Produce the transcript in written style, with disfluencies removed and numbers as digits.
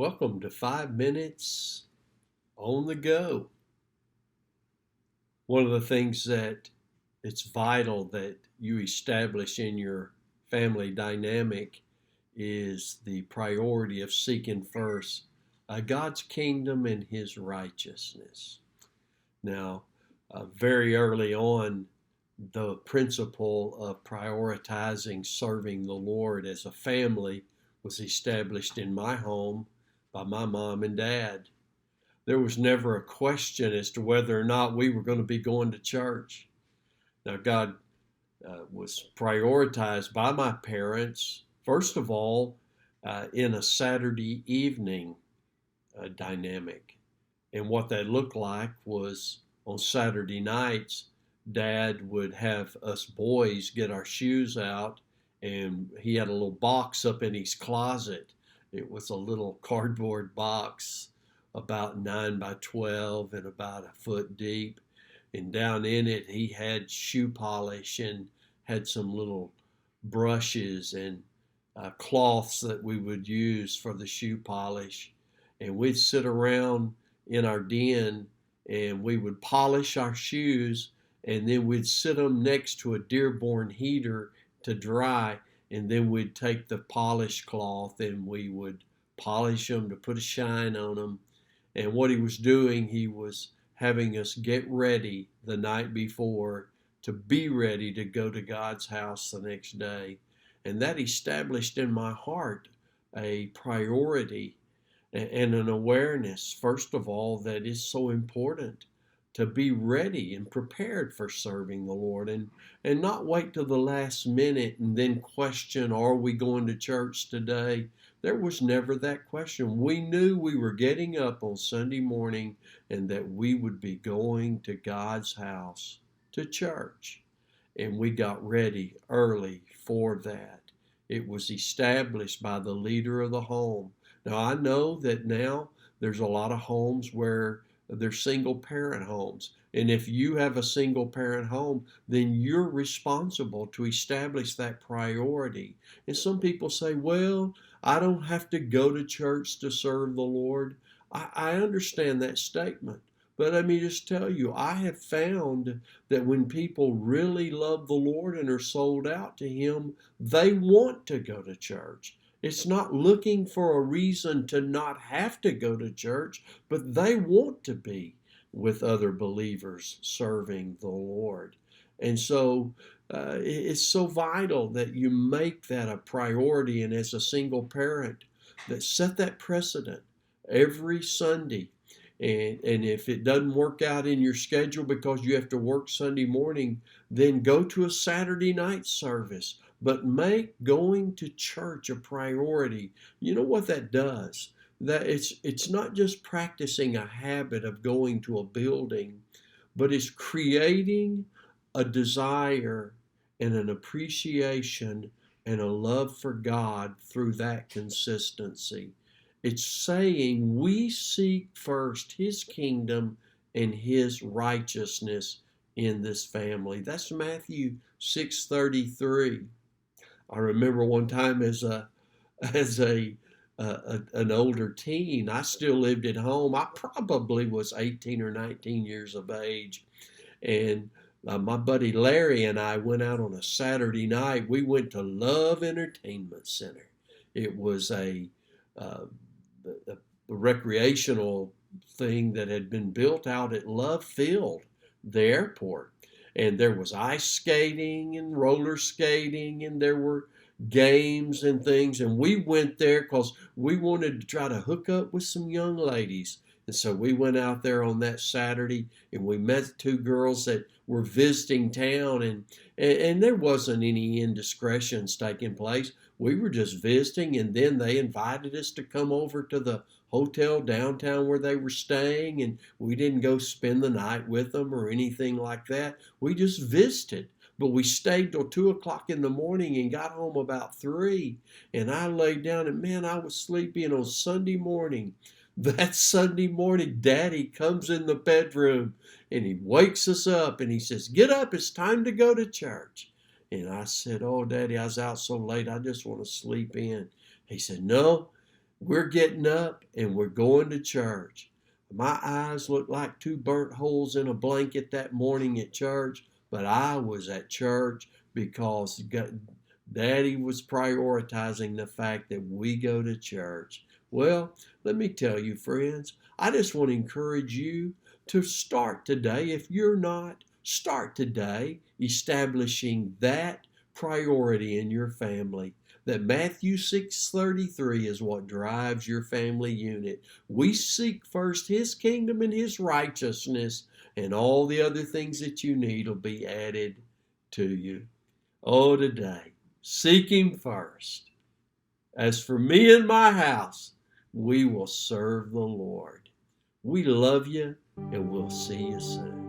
Welcome to 5 Minutes on the Go. One of the things that it's vital that you establish in your family dynamic is the priority of seeking first God's kingdom and His righteousness. Now, very early on, the principle of prioritizing serving the Lord as a family was established in my home by my mom and dad. There was never a question as to whether or not we were going to be going to church. Now, God was prioritized by my parents, first of all, in a Saturday evening dynamic. And what that looked like was on Saturday nights, Dad would have us boys get our shoes out, and he had a little box up in his closet. It was a little cardboard box about 9 by 12 and about a foot deep. And down in it, he had shoe polish and had some little brushes and cloths that we would use for the shoe polish. And we'd sit around in our den and we would polish our shoes, and then we'd sit them next to a Dearborn heater to dry, and then we'd take the polish cloth and we would polish them to put a shine on them. And what he was doing, he was having us get ready the night before to be ready to go to God's house the next day. And that established in my heart a priority and an awareness, first of all, that is so important to be ready and prepared for serving the Lord, and not wait till the last minute and then question, are we going to church today? There was never that question. We knew we were getting up on Sunday morning and that we would be going to God's house, to church. And we got ready early for that. It was established by the leader of the home. Now, I know that now there's a lot of homes where they're single parent homes. And if you have a single parent home, then you're responsible to establish that priority. And some people say, well, I don't have to go to church to serve the Lord. I understand that statement. But let me just tell you, I have found that when people really love the Lord and are sold out to Him, they want to go to church. It's not looking for a reason to not have to go to church, but they want to be with other believers serving the Lord. And so it's so vital that you make that a priority, and as a single parent, that set that precedent every Sunday. And if it doesn't work out in your schedule because you have to work Sunday morning, then go to a Saturday night service. But make going to church a priority. You know what that does? That it's not just practicing a habit of going to a building, but it's creating a desire and an appreciation and a love for God through that consistency. It's saying we seek first His kingdom and His righteousness in this family. That's Matthew 6:33. I remember one time as an older teen, I still lived at home. I probably was 18 or 19 years of age, and my buddy Larry and I went out on a Saturday night. We went to Love Entertainment Center. It was a recreational thing that had been built out at Love Field, the airport. And there was ice skating and roller skating, and there were games and things. And we went there because we wanted to try to hook up with some young ladies. And so we went out there on that Saturday, and we met two girls that were visiting town, and there wasn't any indiscretions taking place. We were just visiting, and then they invited us to come over to the hotel downtown where they were staying, and we didn't go spend the night with them or anything like that. We just visited. But we stayed till 2 o'clock in the morning and got home about 3. And I laid down, and man, I was sleepy. And on Sunday morning, that Sunday morning, Daddy comes in the bedroom and he wakes us up and he says, get up, it's time to go to church. And I said, oh, Daddy, I was out so late, I just want to sleep in. He said, no, We're getting up and we're going to church. My eyes looked like two burnt holes in a blanket that morning at church, but I was at church because Daddy was prioritizing the fact that we go to church. Well, let me tell you, friends, I just want to encourage you to start today. If you're not, start today establishing that priority in your family. That Matthew 6:33 is what drives your family unit. We seek first His kingdom and His righteousness, and all the other things that you need will be added to you. Oh, today, seek Him first. As for me and my house, we will serve the Lord. We love you, and we'll see you soon.